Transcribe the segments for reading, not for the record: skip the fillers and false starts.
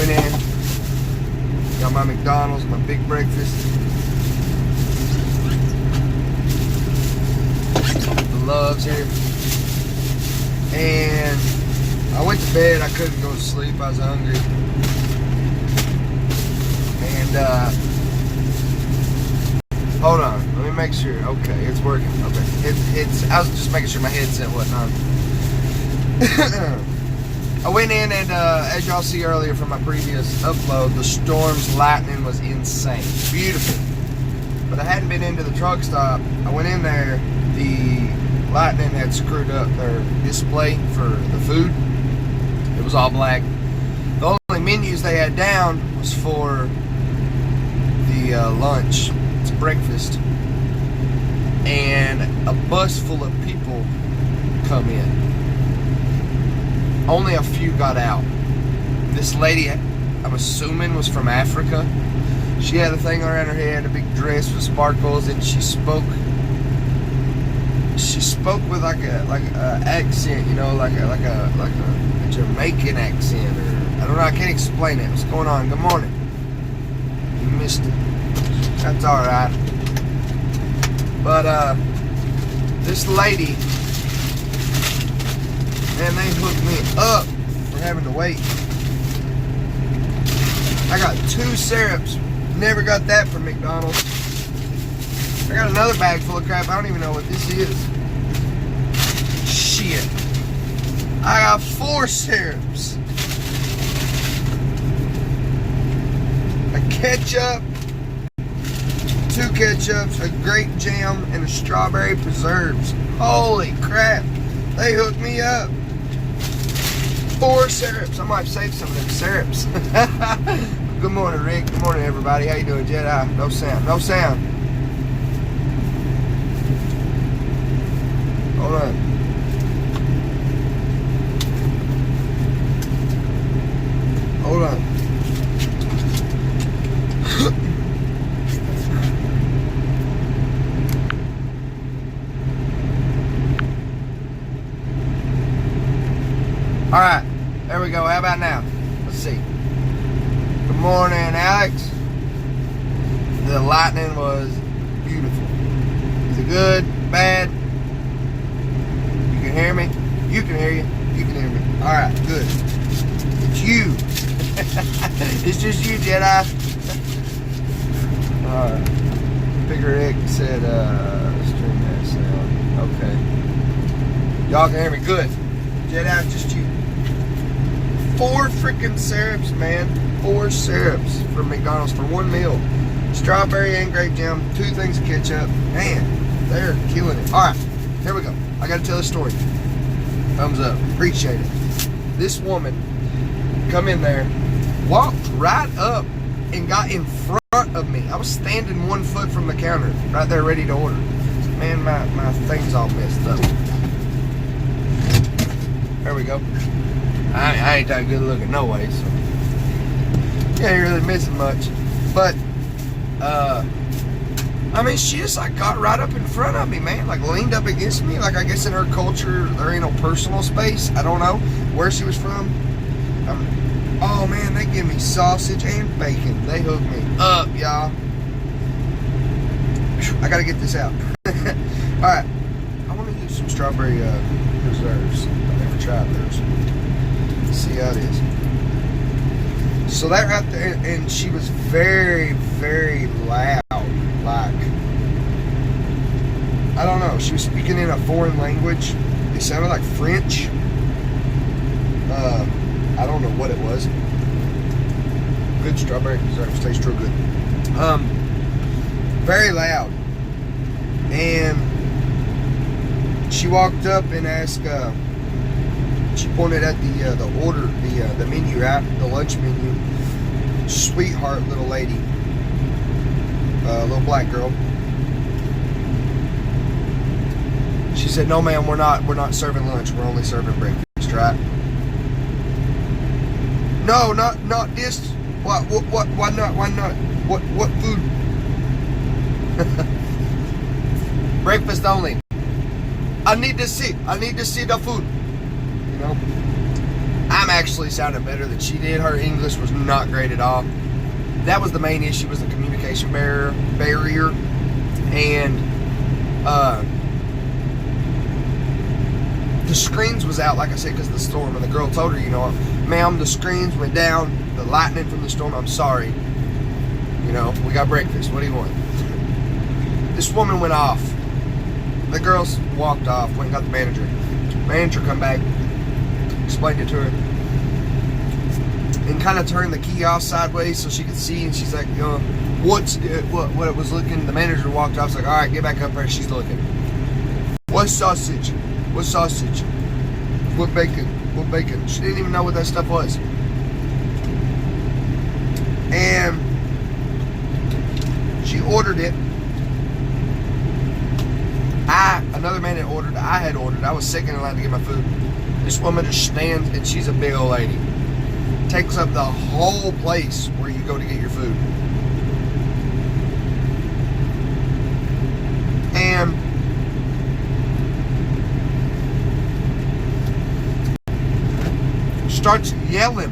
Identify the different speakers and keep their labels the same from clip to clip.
Speaker 1: went in, got my McDonald's, my big breakfast, the Loves here, and I went to bed. I couldn't go to sleep. I was hungry, and hold on, let me make sure. Okay, it's working. Okay, it's. I was just making sure my headset wasn't on. I went in and as y'all see earlier from my previous upload, the storm's lightning was insane, beautiful. But I hadn't been into the truck stop. I went in there. The lightning had screwed up their display for the food. It was all black. The only menus they had down was for the lunch. It's breakfast, and a bus full of people come in. Only a few got out. This lady, I'm assuming, was from Africa. She had a thing around her head, a big dress with sparkles, and she spoke with like a accent, you know, like a Jamaican accent, or I don't know. I can't explain it. What's going on? Good morning. You missed it. That's all right. But this lady, man, they hooked me up for having to wait. I got 2 syrups. Never got that from McDonald's. I got another bag full of crap. I don't even know what this is. Shit. I got 4 syrups. A ketchup, 2 ketchups, a grape jam, and a strawberry preserves. Holy crap. They hooked me up. 4 syrups. I might save some of them syrups. Good morning, Rick. Good morning, everybody. How you doing, Jedi? No sound. No sound. Hold on. Hold on. All right, there we go. How about now? Let's see. Good morning, Alex. The lightning was beautiful. Is it good? Bad? You can hear me? You can hear you. You can hear me. All right, good. It's you. It's just you, Jedi. All right. Bigger Rick said, stream that sound. Okay. Y'all can hear me. Good. Jedi, it's just you. 4 freaking syrups, man. 4 syrups from McDonald's for 1 meal. Strawberry and grape jam, 2 things of ketchup. Man, they're killing it. All right, here we go. I got to tell a story. Thumbs up. Appreciate it. This woman come in there, walked right up and got in front of me. I was standing 1 foot from the counter, right there ready to order. Man, my thing's all messed up. There we go. I ain't that good looking no way, so you ain't really missing much. But I mean, she just like got right up in front of me, man. Like leaned up against me. Like I guess in her culture there ain't no personal space. I don't know where she was from. Oh man, they give me sausage and bacon. They hooked me up, y'all. I gotta get this out. Alright. I wanna use some strawberry preserves. I've never tried those. Let's see how it is. So that right there, and she was very, very loud. Like, I don't know, she was speaking in a foreign language. It sounded like French. I don't know what it was. Good strawberry preserves, tastes real good. Very loud. And she walked up and asked, she pointed at the order, the menu, right? The lunch menu. Sweetheart little lady. Little black girl. She said, "No, ma'am, we're not serving lunch. We're only serving breakfast, right?" No, not this. What? Why not? Why not? What food? Breakfast only. I need to see the food. You know, I'm actually sounded better than she did. Her English was not great at all. That was the main issue, was the communication barrier. And the screens was out, like I said, because of the storm. And the girl told her, you know, ma'am, the screens went down, the lightning from the storm, I'm sorry. You know, we got breakfast, what do you want? This woman went off. The girls walked off, went and got the manager. Manager come back, explained it to her, and kind of turned the key off sideways so she could see. And she's like, you know, what it was looking. The manager walked off. She's like, all right, get back up there. She's looking. What sausage? What sausage? What bacon? What bacon? She didn't even know what that stuff was. And she ordered it. Another man had ordered. I had ordered. I was second in line to get my food. This woman just stands, and she's a big old lady. Takes up the whole place where you go to get your food. And starts yelling.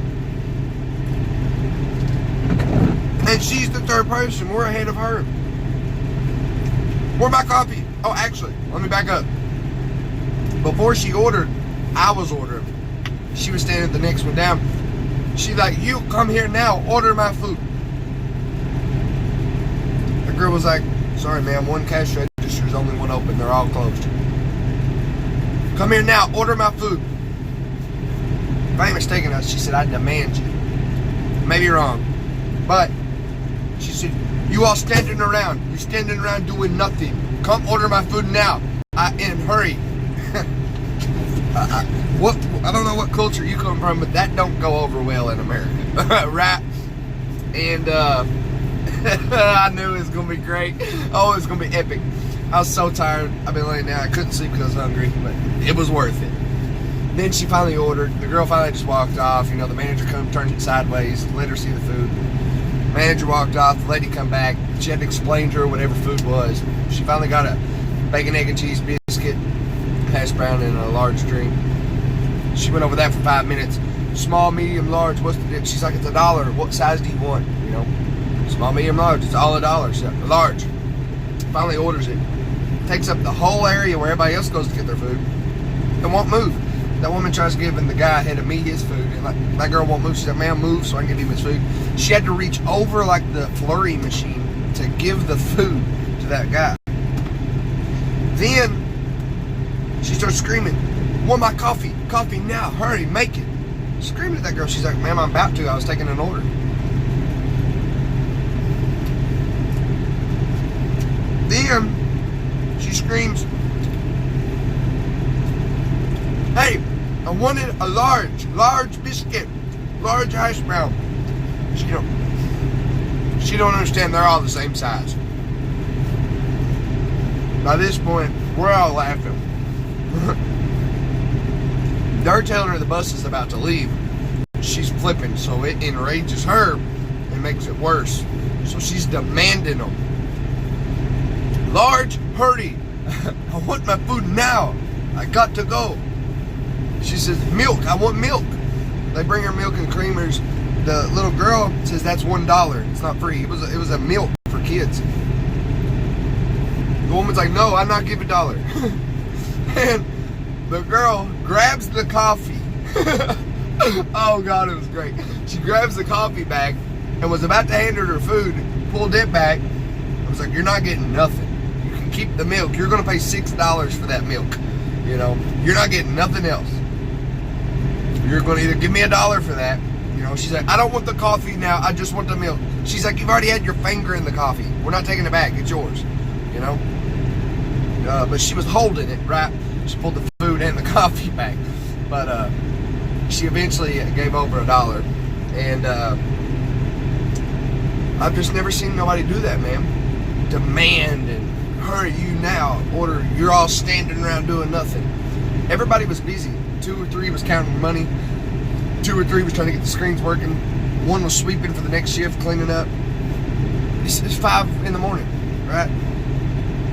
Speaker 1: And she's the third person. We're ahead of her. Where's my coffee? Oh, actually, let me back up. Before she ordered, I was ordering. She was standing at the next one down. She's like, you come here now, order my food. The girl was like, sorry ma'am, one cash register is only one open, they're all closed. Come here now, order my food. If I ain't mistaken, she said, I demand you. Maybe wrong, but she said, you all standing around, you're standing around doing nothing. Come order my food now, and hurry. I don't know what culture you come from, but that don't go over well in America, right? And I knew it was gonna be great. Oh, it was gonna be epic. I was so tired. I've been laying down. I couldn't sleep because I was hungry, but it was worth it. Then she finally ordered. The girl finally just walked off. You know, the manager come turned it sideways, let her see the food. Manager walked off. The lady come back. She had to explain to her whatever food was. She finally got a bacon, egg, and cheese biscuit, hash brown, and a large drink. She went over that for 5 minutes. Small, medium, large, what's the difference? She's like, it's $1. What size do you want? You know, small, medium, large. It's all $1. So, large. Finally orders it. Takes up the whole area where everybody else goes to get their food. And won't move. That woman tries giving the guy ahead of me his food. And like, that girl won't move. She's like, man, move so I can give him his food. She had to reach over like the flurry machine to give the food to that guy. Then she starts screaming, want my coffee. Coffee now. Hurry, make it. Screaming at that girl. She's like, ma'am, I'm about to. I was taking an order. Then she screams, hey, I wanted a large biscuit, large hash brown. She don't understand they're all the same size. By this point, we're all laughing. They're telling her the bus is about to leave. She's flipping, so it enrages her and makes it worse. So she's demanding them. Large, hurry. I want my food now. I got to go. She says, milk, I want milk. They bring her milk and creamers. The little girl says that's $1. It's not free. It was a milk for kids. The woman's like, no, I'm not giving $1. And the girl grabs the coffee. Oh God, it was great. She grabs the coffee bag and was about to hand her her food, pulled it back. I was like, you're not getting nothing. You can keep the milk. You're gonna pay $6 for that milk. You know, you're not getting nothing else. You're gonna either give me $1 for that. You know, she's like, I don't want the coffee now, I just want the milk. She's like, you've already had your finger in the coffee. We're not taking it back, it's yours. You know? But she was holding it, right? She pulled the food and the coffee back. But she eventually gave over $1. And I've just never seen nobody do that, man. Demand and hurry, you now. Order, you're all standing around doing nothing. Everybody was busy. 2 or 3 was counting money. 2 or 3 was trying to get the screens working. 1 was sweeping for the next shift, cleaning up. It's 5 in the morning, right?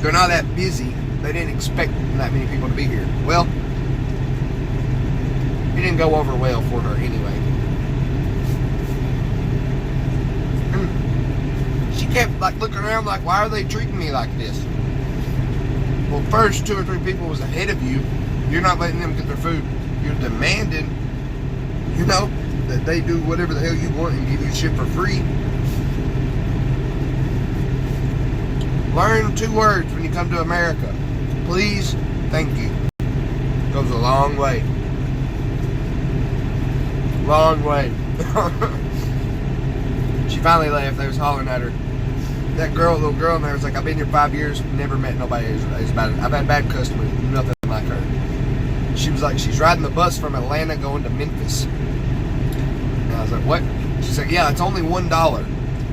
Speaker 1: They're not that busy. They didn't expect that many people to be here. Well, it didn't didn't go over well for her anyway. She kept like looking around like, why are they treating me like this? Well, first 2 or 3 people was ahead of you. You're not letting them get their food. You're demanding, that they do whatever the hell you want and give you shit for free. Learn 2 words when you come to America. Please, thank you. Goes a long way. Long way. She finally left. They was hollering at her. That little girl in there was like, I've been here 5 years, never met nobody as bad. I've had bad customers, nothing like her. She was like, she's riding the bus from Atlanta going to Memphis. And I was like, what? She's like, yeah, it's only $1.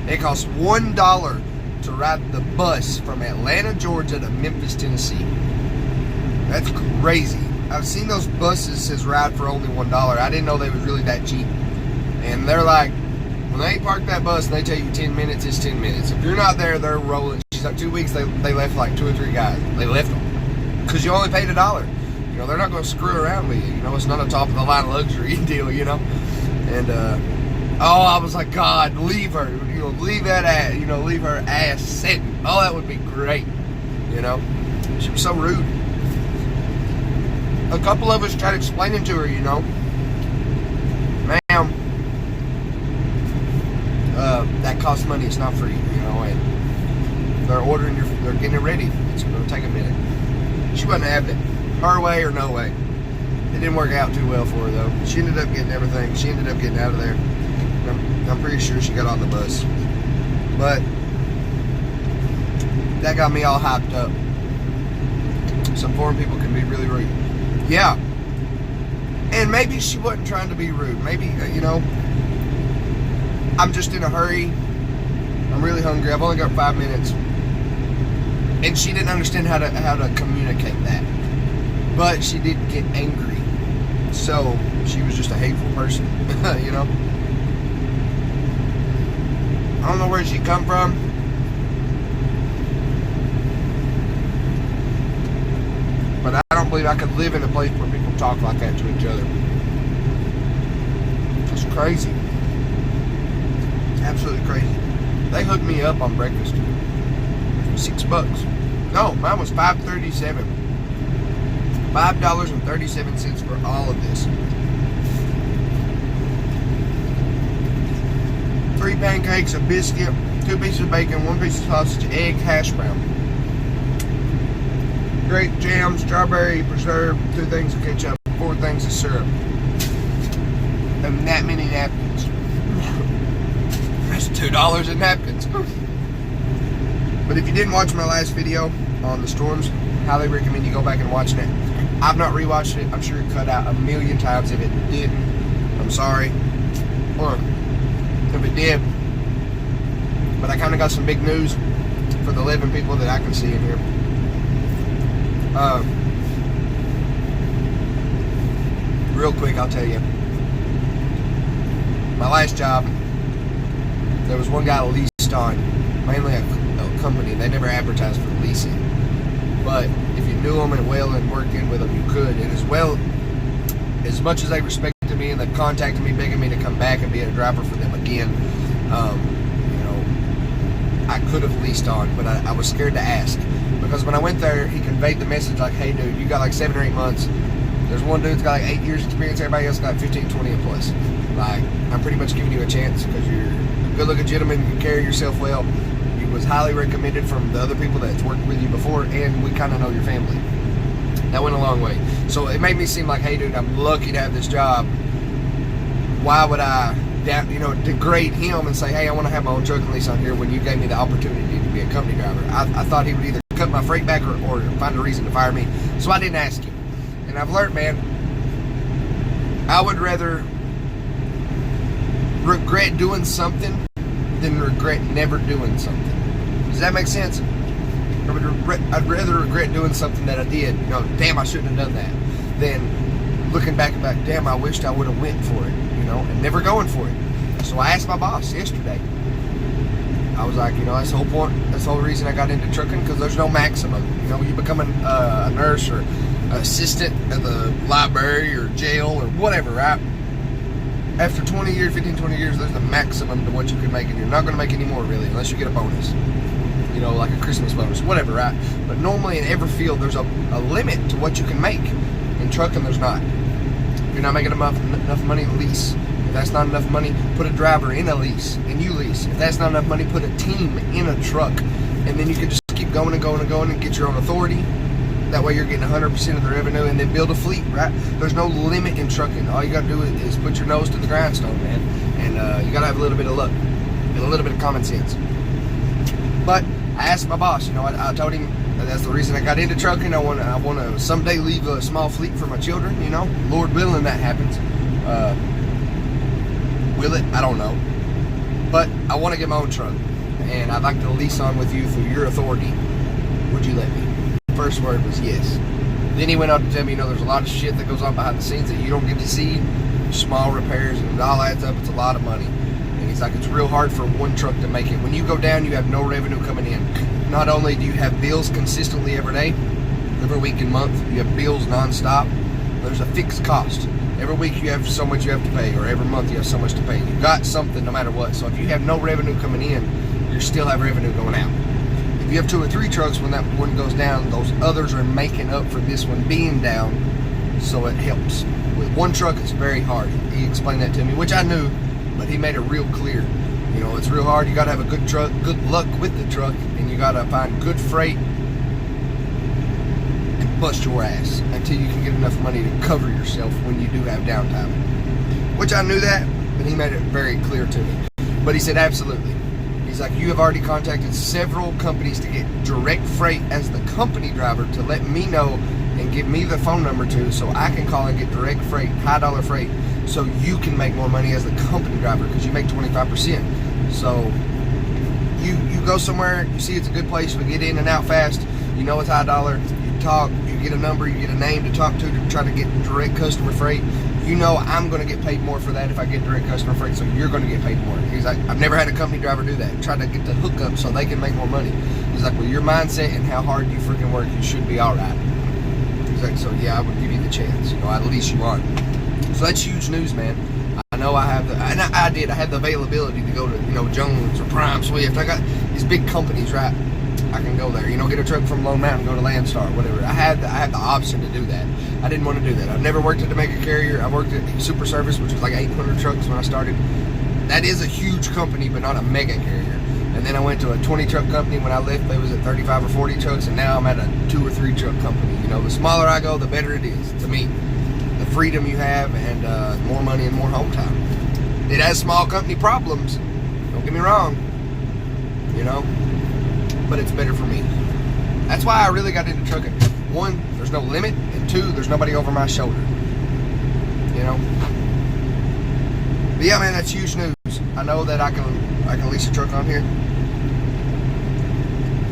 Speaker 1: It costs $1 to ride the bus from Atlanta, Georgia to Memphis, Tennessee. That's crazy. I've seen those buses says ride for only $1. I didn't know they was really that cheap. And they're like, when they park that bus and they tell you 10 minutes, it's 10 minutes. If you're not there, they're rolling. She's like, 2 weeks, they left like 2 or 3 guys. They left them. Because you only paid $1. They're not going to screw around with you. It's not a top of the line luxury deal, And, I was like, God, leave her. Leave that ass, leave her ass sitting. Oh, that would be great. She was so rude. A couple of us tried explaining to her, ma'am, that costs money, it's not free, and they're getting it ready. It's going to take a minute. She wasn't having it. Her way or no way. It didn't work out too well for her, though. She ended up getting everything. She ended up getting out of there. I'm pretty sure she got on the bus. But that got me all hyped up. Some foreign people can be really rude. Yeah. And maybe she wasn't trying to be rude. Maybe, I'm just in a hurry. I'm really hungry. I've only got 5 minutes. And she didn't understand how to communicate that. But she did get angry. So she was just a hateful person. I don't know where she come from. But I don't believe I could live in a place where people talk like that to each other. It's crazy. Absolutely crazy. They hooked me up on breakfast. $6. No, mine was $5.37. $5.37 for all of this. 3 pancakes, a biscuit, 2 pieces of bacon, 1 piece of sausage, egg, hash brown. Grape jam, strawberry preserve, 2 things of ketchup, 4 things of syrup. And that many napkins. That's $2 in napkins. But if you didn't watch my last video on the storms, highly recommend you go back and watch it. I've not rewatched it. I'm sure it cut out a million times. If it didn't, I'm sorry. Or if it did. But I kind of got some big news for the 11 people that I can see in here. Real quick, I'll tell you. My last job, there was one guy leased on, mainly a company. They never advertised for leasing. But if you knew them and well and worked in with them, you could. And as much as they respected me and they contacted me, begging me to come back and be a driver for them again, I could have leased on, but I was scared to ask. Because when I went there, he conveyed the message like, hey dude, you got like 7 or 8 months. There's one dude's got like 8 years experience, everybody else got 15, 20 and plus. Like, I'm pretty much giving you a chance because you're a good looking gentleman, you carry yourself well. You was highly recommended from the other people that's worked with you before, and we kind of know your family. That went a long way. So it made me seem like, hey dude, I'm lucky to have this job. Why would I degrade him and say, hey, I want to have my own truck and lease on here when you gave me the opportunity to be a company driver? I thought he would either cut my freight back or find a reason to fire me. So I didn't ask him. And I've learned, man, I would rather regret doing something than regret never doing something. Does that make sense? I'd rather regret doing something that I did, damn, I shouldn't have done that, than looking back and back, damn, I wished I would have went for it, and never going for it. So I asked my boss yesterday. I was like, that's the whole point. That's the whole reason I got into trucking, because there's no maximum. You become a nurse or assistant at the library or jail or whatever, right? After 20 years, 15, 20 years, there's the maximum to what you can make, and you're not going to make any more, really, unless you get a bonus. You know, like a Christmas bonus, whatever, right? But normally in every field, there's a limit to what you can make. In trucking, there's not. If you're not making enough money, lease. If that's not enough money, put a driver in a lease, and you lease. If that's not enough money, put a team in a truck, and then you can just keep going and going and going and get your own authority. That way you're getting 100% of the revenue, and then build a fleet, right? There's no limit in trucking. All you got to do is put your nose to the grindstone, man. And you got to have a little bit of luck and a little bit of common sense. But I asked my boss, you know, I told him that's the reason I got into trucking. I want to someday leave a small fleet for my children, you know. Lord willing, that happens. Will it? I don't know. But I want to get my own truck, and I'd like to lease on with you through your authority. Would you let me? First word was yes. Then he went on to tell me, you know, there's a lot of shit that goes on behind the scenes that you don't get to see. Small repairs, and it all adds up. It's a lot of money. And he's like, it's real hard for one truck to make it. When you go down, you have no revenue coming in. Not only do you have bills consistently every day, every week and month, you have bills nonstop. There's a fixed cost. Every week you have so much you have to pay, or every month you have so much to pay. You got something no matter what. So if you have no revenue coming in, you still have revenue going out. If you have 2 or 3 trucks, when that one goes down, those others are making up for this one being down, so it helps. With one truck, it's very hard. He explained that to me, which I knew, but he made it real clear. You know, it's real hard. You got to have a good truck, good luck with the truck, and you got to find good freight and bust your ass until you can get enough money to cover yourself when you do have downtime. Which I knew that, but he made it very clear to me. But he said, absolutely. He's like, you have already contacted several companies to get direct freight as the company driver to let me know and give me the phone number to, so I can call and get direct freight, high dollar freight, so you can make more money as the company driver, because you make 25%. So you go somewhere, you see it's a good place to get in and out fast, you know it's high dollar, you talk, you get a number, you get a name to talk to try to get direct customer freight. You know I'm going to get paid more for that if I get direct customer freight, so you're going to get paid more. He's like, I've never had a company driver do that. Try to get the hookup so they can make more money. He's like, well, your mindset and how hard you freaking work, you should be all right. He's like, so yeah, I would give you the chance. You know, at least you are. So that's huge news, man. I know I have I had the availability to go to, you know, Jones or Prime Swift. I got these big companies, right? I can go there, you know, get a truck from Lone Mountain, go to Landstar, whatever. I had the option to do that. I didn't want to do that. I've never worked at a mega carrier. I worked at Super Service, which was like 800 trucks when I started. That is a huge company, but not a mega carrier. And then I went to a 20 truck company. When I left, they was at 35 or 40 trucks, and now I'm at a 2 or 3 truck company. You know, the smaller I go, the better it is to me. The freedom you have, and more money and more home time. It has small company problems. Don't get me wrong. You know. But it's better for me. That's why I really got into trucking. 1, there's no limit, and 2, there's nobody over my shoulder. You know? But yeah, man, that's huge news. I know that I can lease a truck on here.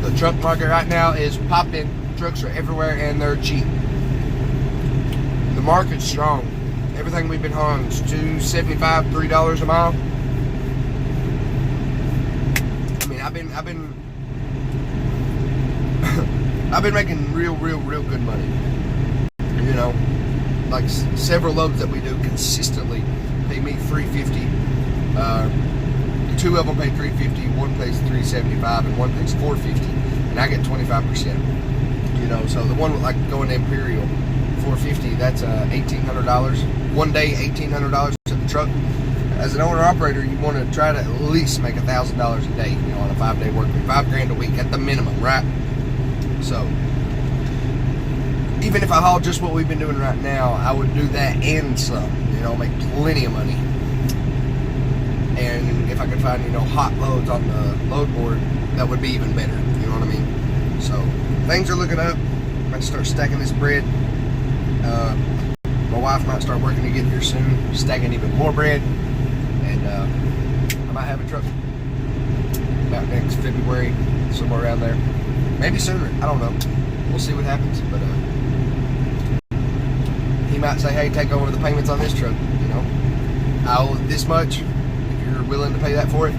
Speaker 1: The truck market right now is popping. Trucks are everywhere, and they're cheap. The market's strong. Everything we've been hauling is $2.75, $3 a mile. I mean, I've been making real good money. You know, like several loads that we do consistently pay me $350. 2 of them pay $350, 1 pays $375, and 1 pays $450, and I get 25%. You know, so the one with like going to Imperial, $450, that's $1,800. One day, $1,800 to the truck. As an owner-operator, you want to try to at least make $1,000 a day, you know, on a 5-day work week, $5,000 a week at the minimum, right? So, even if I haul just what we've been doing right now, I would do that and some, you know, make plenty of money. And if I could find, you know, hot loads on the load board, that would be even better, you know what I mean? So, things are looking up. I'm going to start stacking this bread. My wife might start working to get here soon, stacking even more bread. And I might have a truck about next February, somewhere around there. Maybe sooner, I don't know. We'll see what happens. But he might say, hey, take over the payments on this truck, you know. I owe this much. If you're willing to pay that for it,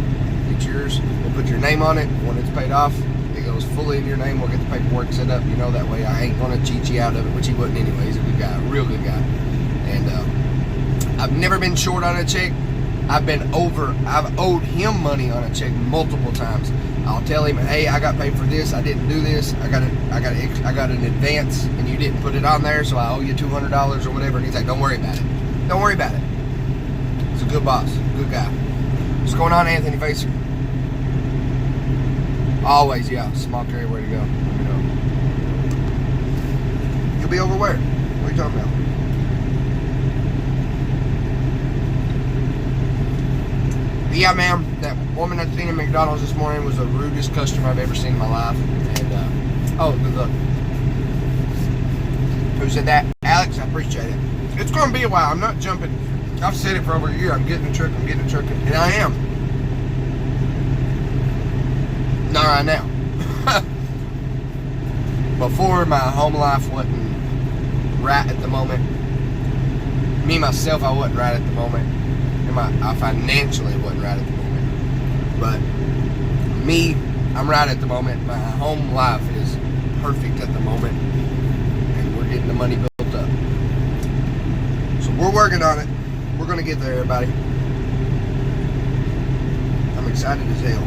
Speaker 1: it's yours. We'll put your name on it. When it's paid off, it so it's fully in your name. We'll get the paperwork set up, you know, that way I ain't gonna cheat you out of it, which he wouldn't anyways. A good guy, a real good guy. And I've never been short on a check. I've owed him money on a check multiple times. I'll tell him, hey, I got paid for this, I didn't do this, I got an advance and you didn't put it on there, so I owe you $200 or whatever. And he's like, don't worry about it. Don't worry about it. He's a good boss, good guy. What's going on, Anthony Facer? Always, yeah. Small carry, where to go. Let me know. You'll be over where? What are you talking about? Yeah, ma'am. That woman at the thing at McDonald's this morning was the rudest customer I've ever seen in my life. And, oh, good luck. Who said that? Alex, I appreciate it. It's going to be a while. I'm not jumping. I've said it for over a year. I'm getting a truck. And I am. Not right now. Before, my home life wasn't right at the moment. Me, myself, I wasn't right at the moment. And I financially wasn't right at the moment. But me, I'm right at the moment. My home life is perfect at the moment. And we're getting the money built up. So we're working on it. We're going to get there, everybody. I'm excited as hell.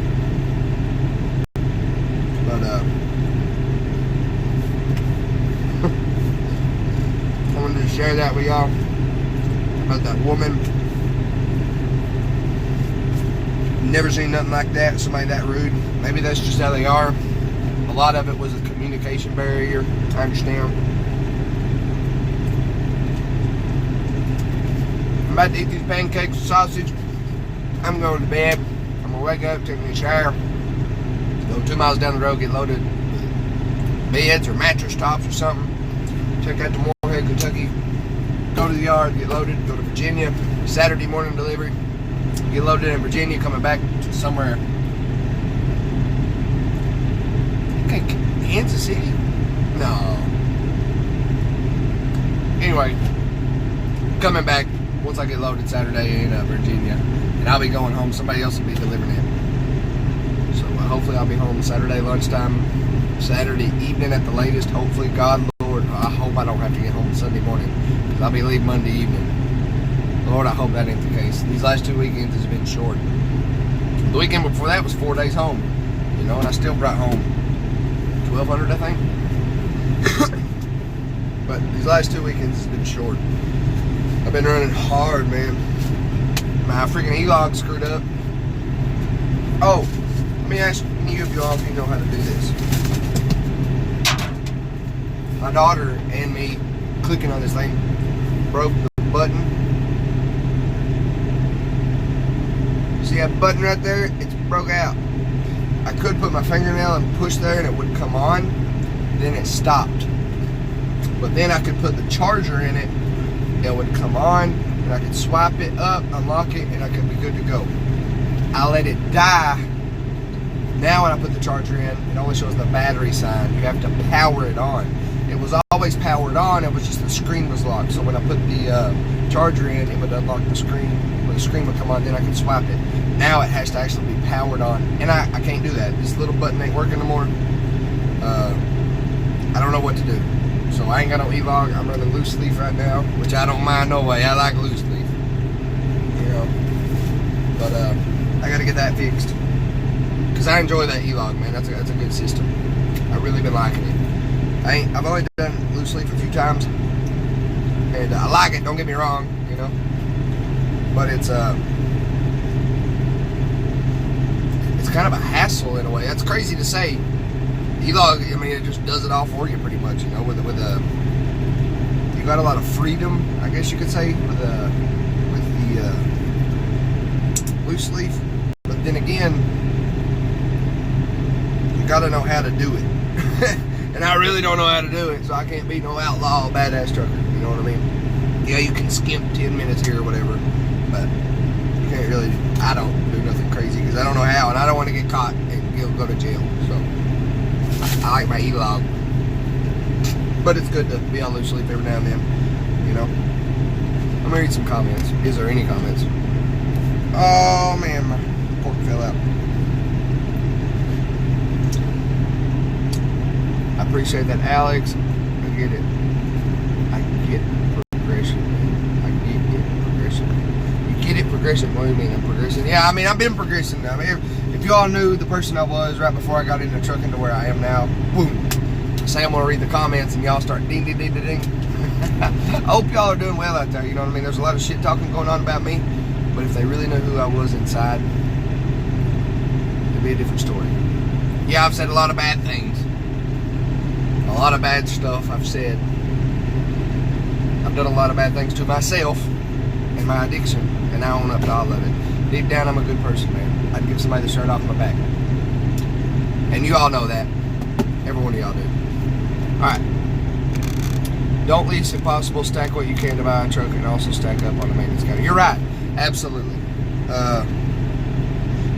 Speaker 1: But, I wanted to share that with y'all about that woman. Never seen nothing like that, somebody that rude. Maybe that's just how they are. A lot of it was a communication barrier, I understand. I'm about to eat these pancakes with sausage. I'm going to bed. I'm going to wake up, take me a shower. Go 2 miles down the road, get loaded with beds or mattress tops or something. Check out to Moorhead, Kentucky. Go to the yard, get loaded, go to Virginia. Saturday morning delivery. Get loaded in Virginia, coming back to somewhere. Okay, Kansas City? No. Anyway, coming back once I get loaded Saturday in Virginia. And I'll be going home. Somebody else will be delivering it. So hopefully I'll be home Saturday lunchtime, Saturday evening at the latest. Hopefully, God, Lord, I hope I don't have to get home Sunday morning, because I'll be leaving Monday evening. Lord, I hope that ain't the case. These last 2 weekends has been short. The weekend before that was 4 days home, you know, and I still brought home $1,200, I think. But these last 2 weekends has been short. I've been running hard, man. My freaking E-log screwed up. Oh, let me ask you if y'all know how to do this. My daughter and me clicking on this thing broke the button. See that button right there? It's broke out. I could put my fingernail and push there and it would come on. Then it stopped. But then I could put the charger in it. It would come on and I could swipe it up, unlock it, and I could be good to go. I let it die. Now when I put the charger in, it only shows the battery sign. You have to power it on. It was always powered on, it was just the screen was locked. So when I put the charger in, it would unlock the screen. When the screen would come on, then I could swipe it. Now it has to actually be powered on. And I can't do that. This little button ain't working no more. I don't know what to do. So I ain't got no E-log. I'm running loose leaf right now, which I don't mind no way. I like loose leaf. You know. But I gotta get that fixed. Because I enjoy that E-log, man. That's a good system. I've really been liking it. I've only done loose leaf a few times. And I like it, don't get me wrong, you know. But it's kind of a hassle in a way. That's crazy to say. E-log, I mean, it just does it all for you pretty much, you know, with you got a lot of freedom, I guess you could say, with the loose leaf. But then again, you gotta know how to do it. And I really don't know how to do it, so I can't be no outlaw badass trucker, you know what I mean? Yeah, you can skimp 10 minutes here or whatever, but you can't really, I don't do nothing crazy because I don't know how, and I don't want to get caught and go to jail, so I like my E-log. But it's good to be on loose leaf every now and then, you know? I'm gonna read some comments. Is there any comments? Oh man, my pork fell out. I appreciate that, Alex. I get it. I get progression. I get progression. You get it, progression. What do you mean I'm progressing? Yeah, I mean, I've been progressing. I mean, if you all knew the person I was right before I got into trucking to where I am now, boom. Say I'm going to read the comments and y'all start ding, ding, ding, ding, ding. I hope y'all are doing well out there. You know what I mean? There's a lot of shit talking going on about me. But if they really knew who I was inside, it'd be a different story. Yeah, I've said a lot of bad things. A lot of bad stuff I've said. I've done a lot of bad things to myself and my addiction, and I own up to all of it. Deep down, I'm a good person, man. I'd give somebody the shirt off my back. And you all know that. Every one of y'all do. Alright. Don't lease if possible. Stack what you can to buy a truck and also stack up on the maintenance account. You're right. Absolutely.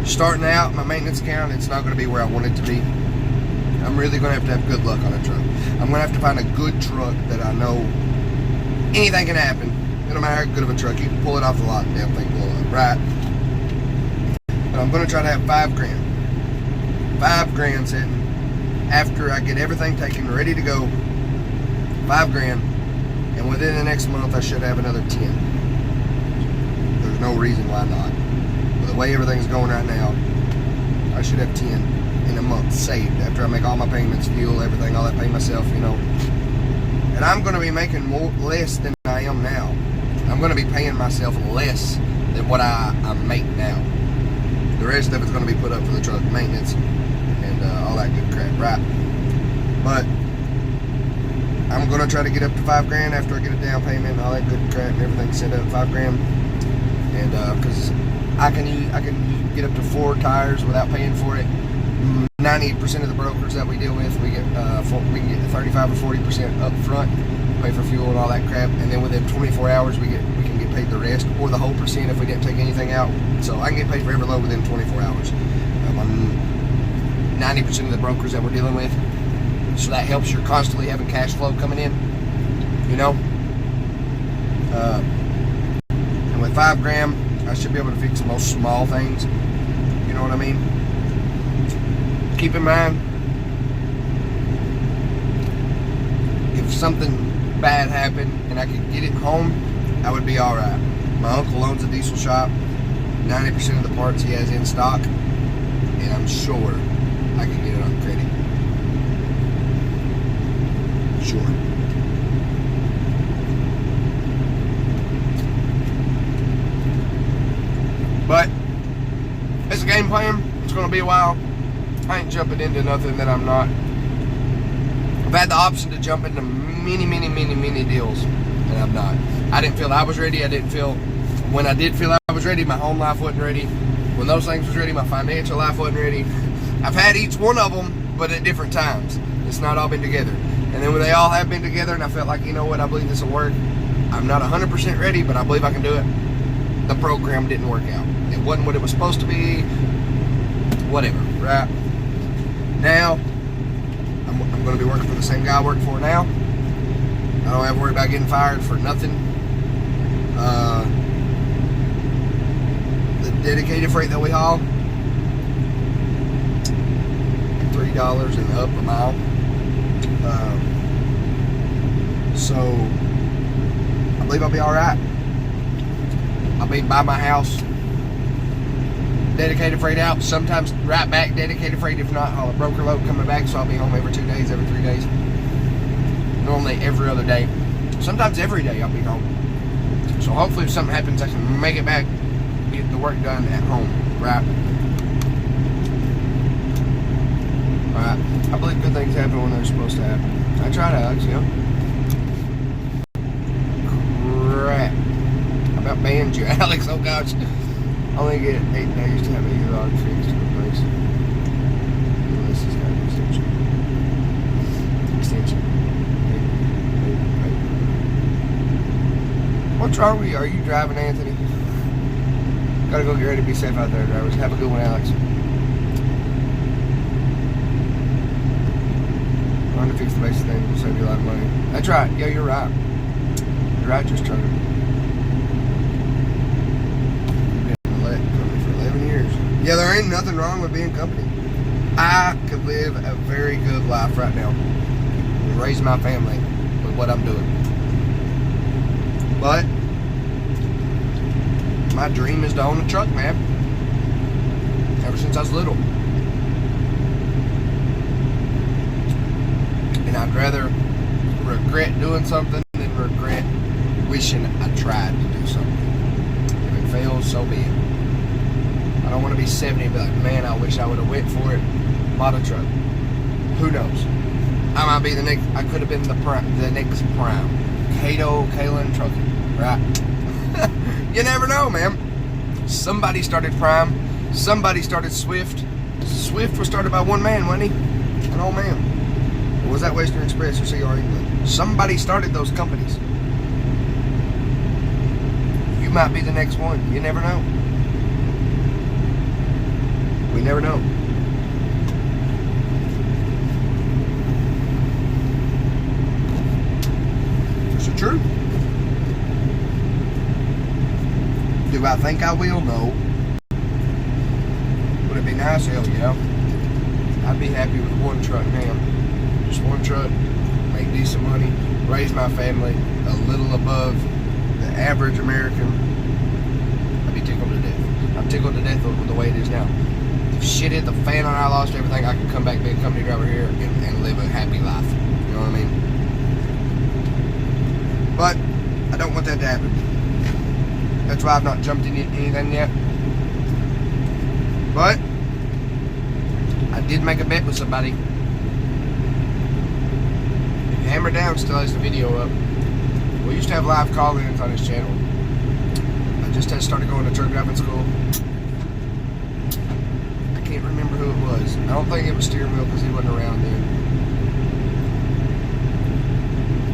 Speaker 1: Starting out, my maintenance account, it's not going to be where I want it to be. I'm really going to have good luck on a truck. I'm going to have to find a good truck that I know anything can happen. It don't matter how good of a truck. You can pull it off the lot and damn thing blow up, right? But I'm going to try to have $5 grand. $5 grand sitting after I get everything taken, ready to go. $5 grand. And within the next month, I should have another 10. There's no reason why not. With the way everything's going right now, I should have 10 in a month saved after I make all my payments, fuel, everything, all that pay myself, you know. And I'm going to be making less than I am now. I'm going to be paying myself less than what I make now. The rest of it's going to be put up for the truck maintenance and all that good crap, right? But I'm going to try to get up to $5 grand after I get a down payment and all that good crap and everything set up, $5 grand. And because I can get up to 4 tires without paying for it. 90% of the brokers that we deal with, we can get 35 or 40% up front, pay for fuel and all that crap, and then within 24 hours we can get paid the rest or the whole percent if we didn't take anything out. So I can get paid for every load within 24 hours. 90% of the brokers that we're dealing with, so that helps. You're constantly having cash flow coming in, you know. And with $5 grand, I should be able to fix most small things. You know what I mean? Keep in mind, if something bad happened and I could get it home, I would be alright. My uncle owns a diesel shop. 90% of the parts he has in stock, and I'm sure I can get it on credit. Sure. But it's a game plan. It's going to be a while. I ain't jumping into nothing that I'm not. I've had the option to jump into many deals, and I'm not. I didn't feel I was ready. I didn't feel, when I did feel I was ready, my home life wasn't ready. When those things was ready, my financial life wasn't ready. I've had each one of them, but at different times. It's not all been together. And then when they all have been together, and I felt like, you know what, I believe this will work. I'm not 100% ready, but I believe I can do it. The program didn't work out. It wasn't what it was supposed to be. Whatever, right? Now, I'm going to be working for the same guy I work for now. I don't have to worry about getting fired for nothing. The dedicated freight that we haul, $3 and up a mile. So, I believe I'll be alright. I'll be by my house. Dedicated freight out, sometimes right back dedicated freight, if not I'll a broker load coming back, so I'll be home every 2 days, every 3 days, normally every other day, sometimes every day I'll be home. So hopefully if something happens I can make it back, get the work done at home, right? Alright, I believe good things happen when they're supposed to happen. I try to, Alex, you know. Crap. How about banned you, Alex? Oh gosh. I only get 8 days to have a log fixed to replace. This is got an extension. What's wrong with you? Are you driving, Anthony? Gotta go get ready to be safe out there, drivers. Have a good one, Alex. Trying to fix the basic things will save you a lot of money. That's right. Yeah, you're right. You're right, just trucking. Yeah, there ain't nothing wrong with being company. I could live a very good life right now. and raise my family with what I'm doing. But my dream is to own a truck, man. Ever since I was little. And I'd rather regret doing something than regret wishing I tried to do something. If it fails, so be it. I don't want to be 70 and be like, man, I wish I would have went for it, bought a truck. Who knows? I might be the next, I could have been the next prime. Cato, Kalen Trucking, right? You never know, man. Somebody started Prime. Somebody started Swift. Swift was started by one man, wasn't he? An old man. Or was that Western Express or CR England? Somebody started those companies. You might be the next one. You never know. We never know. Is it true? Do I think I will? No. Would it be nice? Hell yeah. I'd be happy with one truck now. Just one truck. Make decent money. Raise my family a little above the average American. I'd be tickled to death. I'm tickled to death with the way it is now. If shit hit the fan and I lost everything, I could come back, be a company driver here, and live a happy life. You know what I mean? But I don't want that to happen. That's why I've not jumped in anything yet. But I did make a bet with somebody. Hammer Down still has the video up. We used to have live call-ins on his channel. I just had started going to truck driving school. I can't remember who it was. I don't think it was Steering Wheel because he wasn't around then.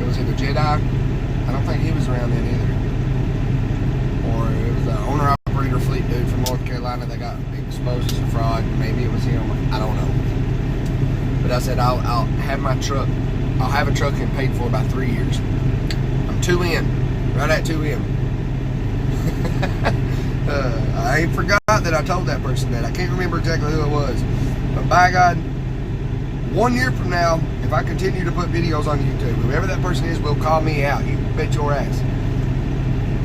Speaker 1: It was either Jedi. I don't think he was around then either. Or it was the owner-operator fleet dude from North Carolina that got exposed as a fraud. Maybe it was him. I don't know. But I said I'll have my truck. I'll have a truck and paid for about 3 years. I'm 2 in. Right at 2 in. I ain't forgot that I told that person that. I can't remember exactly who it was. But by God, 1 year from now, if I continue to put videos on YouTube, whoever that person is will call me out. You bet your ass.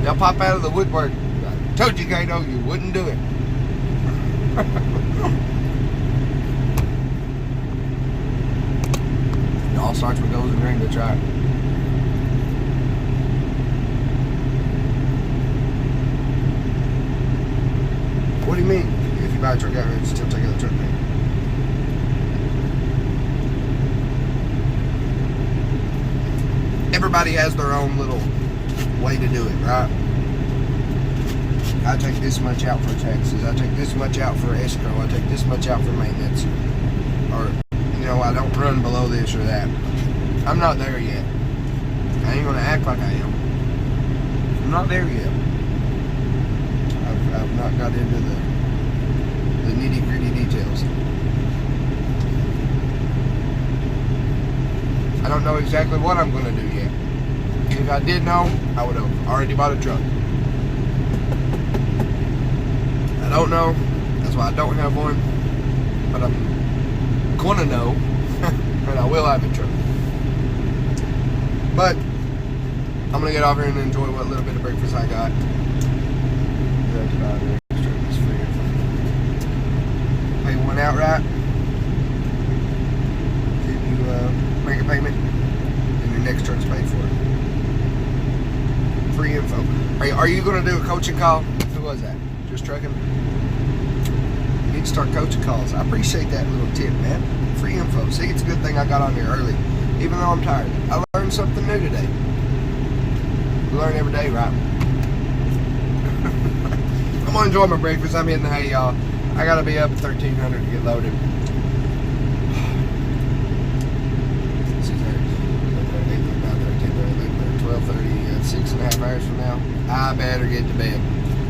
Speaker 1: They'll pop out of the woodwork. I told you, Kato, you wouldn't do it. It all starts with goes and ring to try. What do you mean? If you buy a truck out here, it's still take out the truck payment. Everybody has their own little way to do it, right? I take this much out for taxes. I take this much out for escrow. I take this much out for maintenance. Or, you know, I don't run below this or that. I'm not there yet. I ain't gonna act like I am. I'm not there yet. I've not got into the nitty-gritty details. I don't know exactly what I'm gonna do yet. If I did know, I would have already bought a truck. I don't know. That's why I don't have one. But I'm gonna know, and I will have a truck. But I'm gonna get off here and enjoy what little bit of breakfast I got. That's about it. Pay one outright. Then you make a payment, and your next truck's paid for. Free info. Are you gonna do a coaching call? Who was that? Just trucking? You need to start coaching calls. I appreciate that little tip, man. Free info. See, it's a good thing I got on here early, even though I'm tired. I learned something new today. We learn every day, right? I'm gonna enjoy my breakfast. I'm hitting the hay, y'all. I gotta be up at 1300 to get loaded. 12:30, 6.5 hours from now. I better get to bed.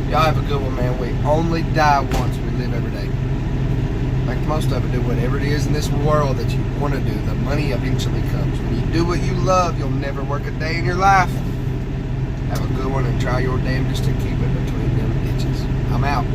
Speaker 1: Y'all have a good one, man. We only die once. We live every day. Like most of it, do whatever it is in this world that you want to do. The money eventually comes. When you do what you love, you'll never work a day in your life. Have a good one and try your damnedest to keep it between them ditches. I'm out.